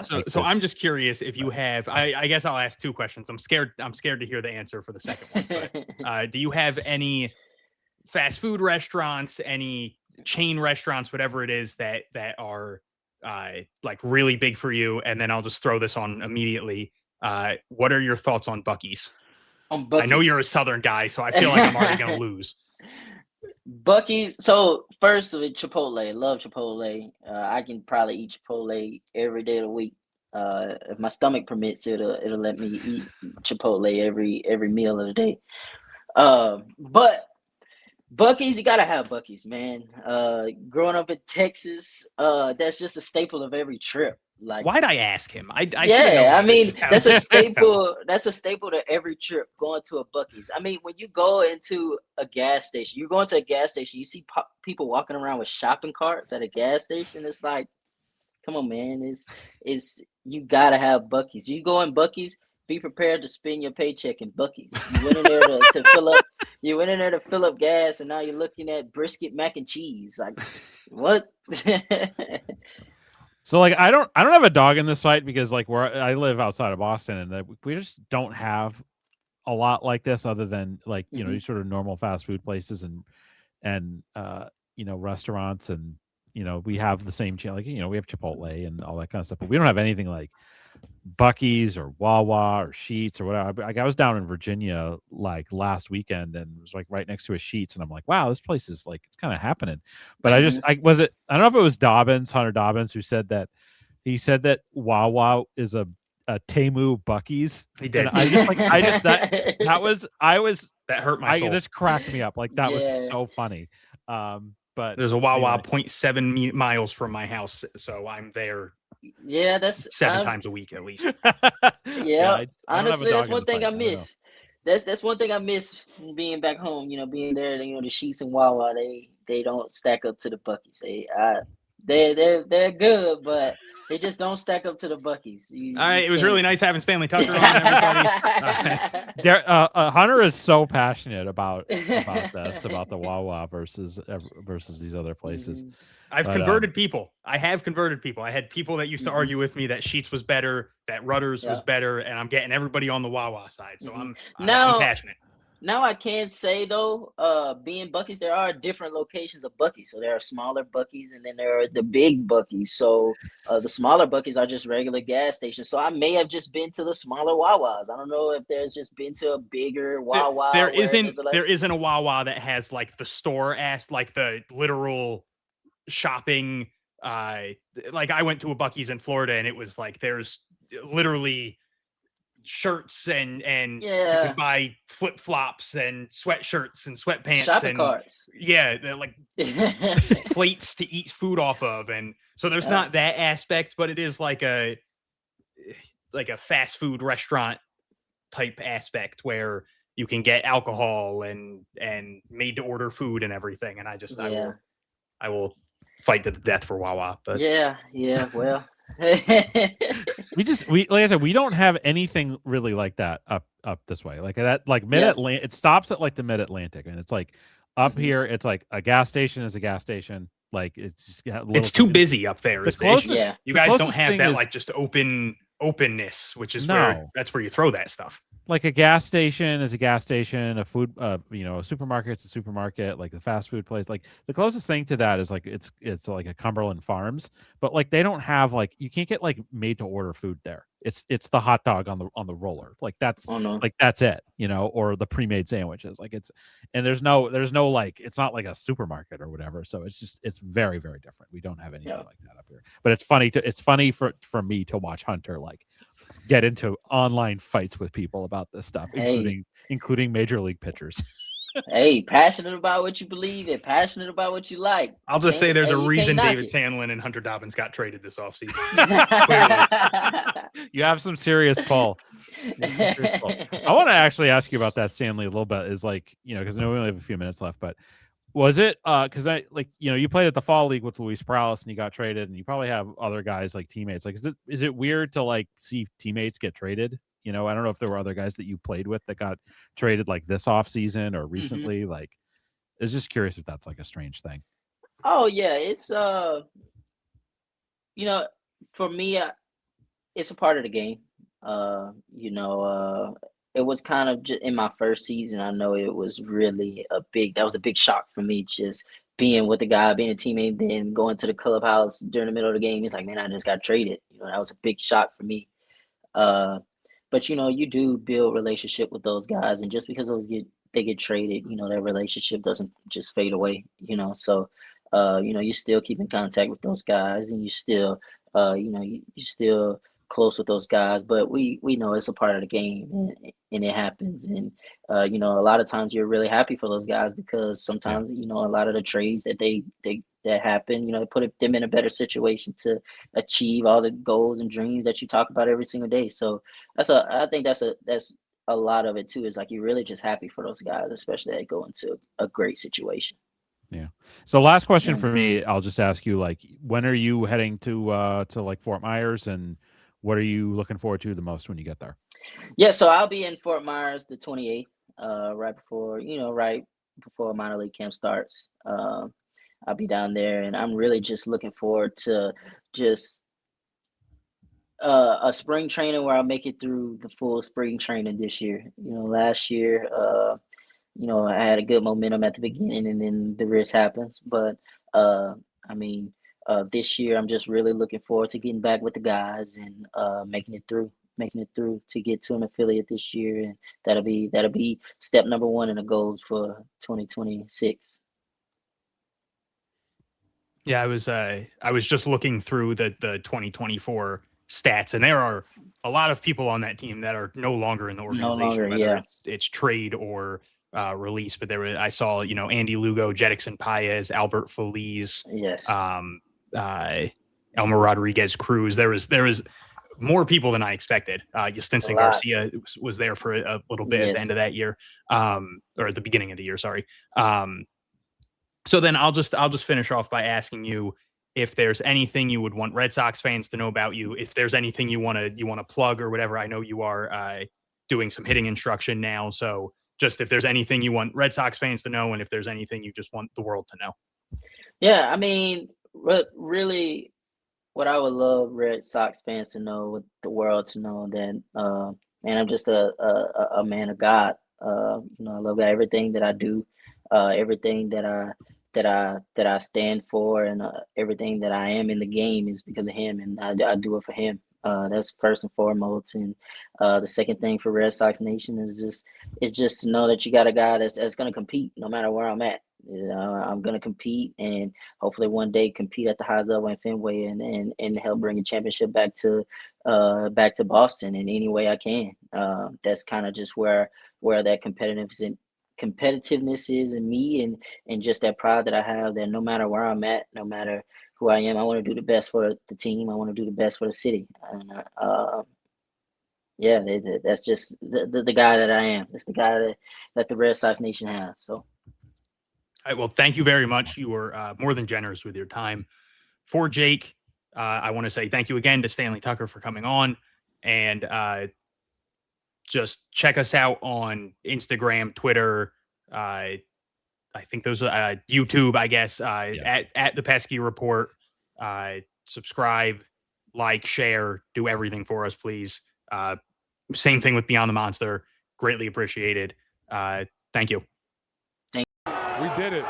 so I'm just curious if you have, I guess I'll ask two questions. I'm scared to hear the answer for the second one, but do you have any fast food restaurants, any chain restaurants, whatever it is that are like really big for you? And then I'll just throw this on immediately. What are your thoughts on Buc-ee's? I know you're a Southern guy, so I feel like I'm already going to lose. Buc-ee's. So first of it, Chipotle. Love Chipotle. I can probably eat Chipotle every day of the week. If my stomach permits, it'll let me eat Chipotle every meal of the day. But Buc-ee's, you gotta have Buc-ee's, man. Growing up in Texas, that's just a staple of every trip. Like, why'd I ask him? I mean, that's a staple. That's a staple to every trip, going to a Buc-ee's. I mean, when you go into a gas station, you're going to a gas station, you see people walking around with shopping carts at a gas station. It's like, come on, man. It's you gotta have Buc-ee's. You go in Buc-ee's, be prepared to spend your paycheck in Buc-ee's. You went in there to fill up. You went in there to fill up gas, and now you're looking at brisket mac and cheese. Like, what? So like I don't have a dog in this fight, because like where I live outside of Boston, and we just don't have a lot like this, other than like these sort of normal fast food places and restaurants, and we have the same like we have Chipotle and all that kind of stuff, but we don't have anything like Buc-ee's or Wawa or Sheetz or whatever. Like, I was down in Virginia like last weekend, and it was like right next to a Sheetz, and I'm like, wow, this place is like, it's kind of happening. But I don't know if it was Hunter Dobbins, who said that. He said that Wawa is a Temu Buc-ee's. He did. And that hurt my soul. This cracked me up. Like, that was so funny. But there's a Wawa 0.7 miles from my house, so I'm there. Yeah, that's 7 times a week at least. I honestly, that's one thing I miss. That's one thing I miss from being back home. Being there. The Sheetz and Wawa, they don't stack up to the Buc-ee's. They're good, but they just don't stack up to the Buc-ee's. All right, it was really nice having Stanley Tucker on, everybody. Hunter is so passionate about this, about the Wawa versus these other places. I've converted people. I have converted people. I had people that used to argue with me that Sheetz was better, that Rutter's was better, and I'm getting everybody on the Wawa side. So I'm passionate. Now I can say though, being Buc-ee's, there are different locations of Buc-ee's. So there are smaller Buc-ee's, and then there are the big Buc-ee's. So the smaller Buc-ee's are just regular gas stations. So I may have just been to the smaller Wawas. I don't know if there's just been to a bigger Wawa. There isn't a Wawa that has like the store like the literal shopping. Like, I went to a Buc-ee's in Florida, and it was like there's literally shirts and you can buy flip-flops and sweatshirts and sweatpants, shopping carts. They're like plates to eat food off of, and so there's not that aspect, but it is like a fast food restaurant type aspect where you can get alcohol and made to order food and everything, and I will fight to the death for Wawa. But well. we like I said, we don't have anything really like that up this way, like that, like mid-Atlantic. It stops at like the mid-Atlantic, and it's like up here, it's like a gas station is a gas station. Like, it's too busy up there. You guys don't have that is, like just openness, which is where you throw that stuff. like a gas station is a gas station, a food, you know, a supermarket's a supermarket, like the fast food place. Like the closest thing to that is like it's like a Cumberland Farms, but like they don't have like you can't get like made to order food there. It's the hot dog on the roller. Oh no. Like that's it, you know, or the pre-made sandwiches. Like it's and there's no like it's not like a supermarket or whatever. So it's very, very different. We don't have anything like that up here. But it's funny for me to watch Hunter like get into online fights with people about this stuff, including major league pitchers. Hey, passionate about what you believe and passionate about what you like. I'll just say there's a reason David Sandlin and Hunter Dobbins got traded this offseason. You have some serious pull. I want to actually ask you about that, Stanley, a little bit. Is like, you know, because I know we only have a few minutes left, but was it because I like, you know, you played at the fall league with Luis Perales and you got traded, and you probably have other guys like teammates. Like, is it weird to like see teammates get traded? You know, I don't know if there were other guys that you played with that got traded like this off season or recently. Mm-hmm. Like, I was just curious if that's like a strange thing. Oh yeah, it's you know, for me, it's a part of the game. You know, it was kind of just in my first season. I know it was really that was a big shock for me, just being with the guy, being a teammate, then going to the clubhouse during the middle of the game. He's like, man, I just got traded. You know, that was a big shock for me. But you know, you do build relationship with those guys, and just because they get traded, you know, their relationship doesn't just fade away. You know, so you know, you still keep in contact with those guys, and you still you know, you still close with those guys. But we know it's a part of the game, and it happens. And you know, a lot of times you're really happy for those guys because sometimes you know a lot of the trades that that happen, you know, put them in a better situation to achieve all the goals and dreams that you talk about every single day. So I think that's a lot of it too, is like you're really just happy for those guys, especially they go into a great situation. Yeah. So last question for me, I'll just ask you, like, when are you heading to like Fort Myers, and what are you looking forward to the most when you get there? Yeah, so I'll be in Fort Myers the 28th, right before minor league camp starts. I'll be down there, and I'm really just looking forward to just a spring training where I'll make it through the full spring training this year. You know, last year, you know, I had a good momentum at the beginning, and then the risk happens. But I mean, this year I'm just really looking forward to getting back with the guys and making it through to get to an affiliate this year, and that'll be step number one in the goals for 2026. Yeah, I was just looking through the 2024 stats, and there are a lot of people on that team that are no longer in the organization, whether it's trade or release. But I saw, you know, Andy Lugo, Jetixon Paez, Albert Feliz, yes, Elmer Rodriguez Cruz. There was more people than I expected. Justinson Garcia was there for a little bit at the end of that year, or at the beginning of the year. Sorry. So then I'll just finish off by asking you if there's anything you would want Red Sox fans to know about you, if there's anything you want to plug or whatever. I know you are doing some hitting instruction now, so just if there's anything you want Red Sox fans to know, and if there's anything you just want the world to know. Yeah, I mean, really, what I would love Red Sox fans to know, the world to know, that man, I'm just a man of God. You know, I love everything that I do, everything that I stand for, and everything that I am in the game is because of him, and I do it for him. That's first and foremost. And the second thing for Red Sox Nation is just to know that you got a guy that's going to compete no matter where I'm at. You know, I'm going to compete, and hopefully one day compete at the highest level in Fenway, and help bring a championship back to Boston in any way I can. That's kind of just where that competitiveness is in me, and just that pride that I have, that no matter where I'm at, no matter who I am, I want to do the best for the team. I want to do the best for the city. And yeah, that's just the guy that I am. It's the guy that the Red Sox Nation have. So. All right, well, thank you very much. You were more than generous with your time. For Jake, I want to say thank you again to Stanley Tucker for coming on, and just check us out on Instagram, Twitter. I think those are YouTube, I guess, at the Pesky Report. Subscribe, like, share, do everything for us, please. Same thing with Beyond the Monster. greatly appreciated. Thank you. We did it.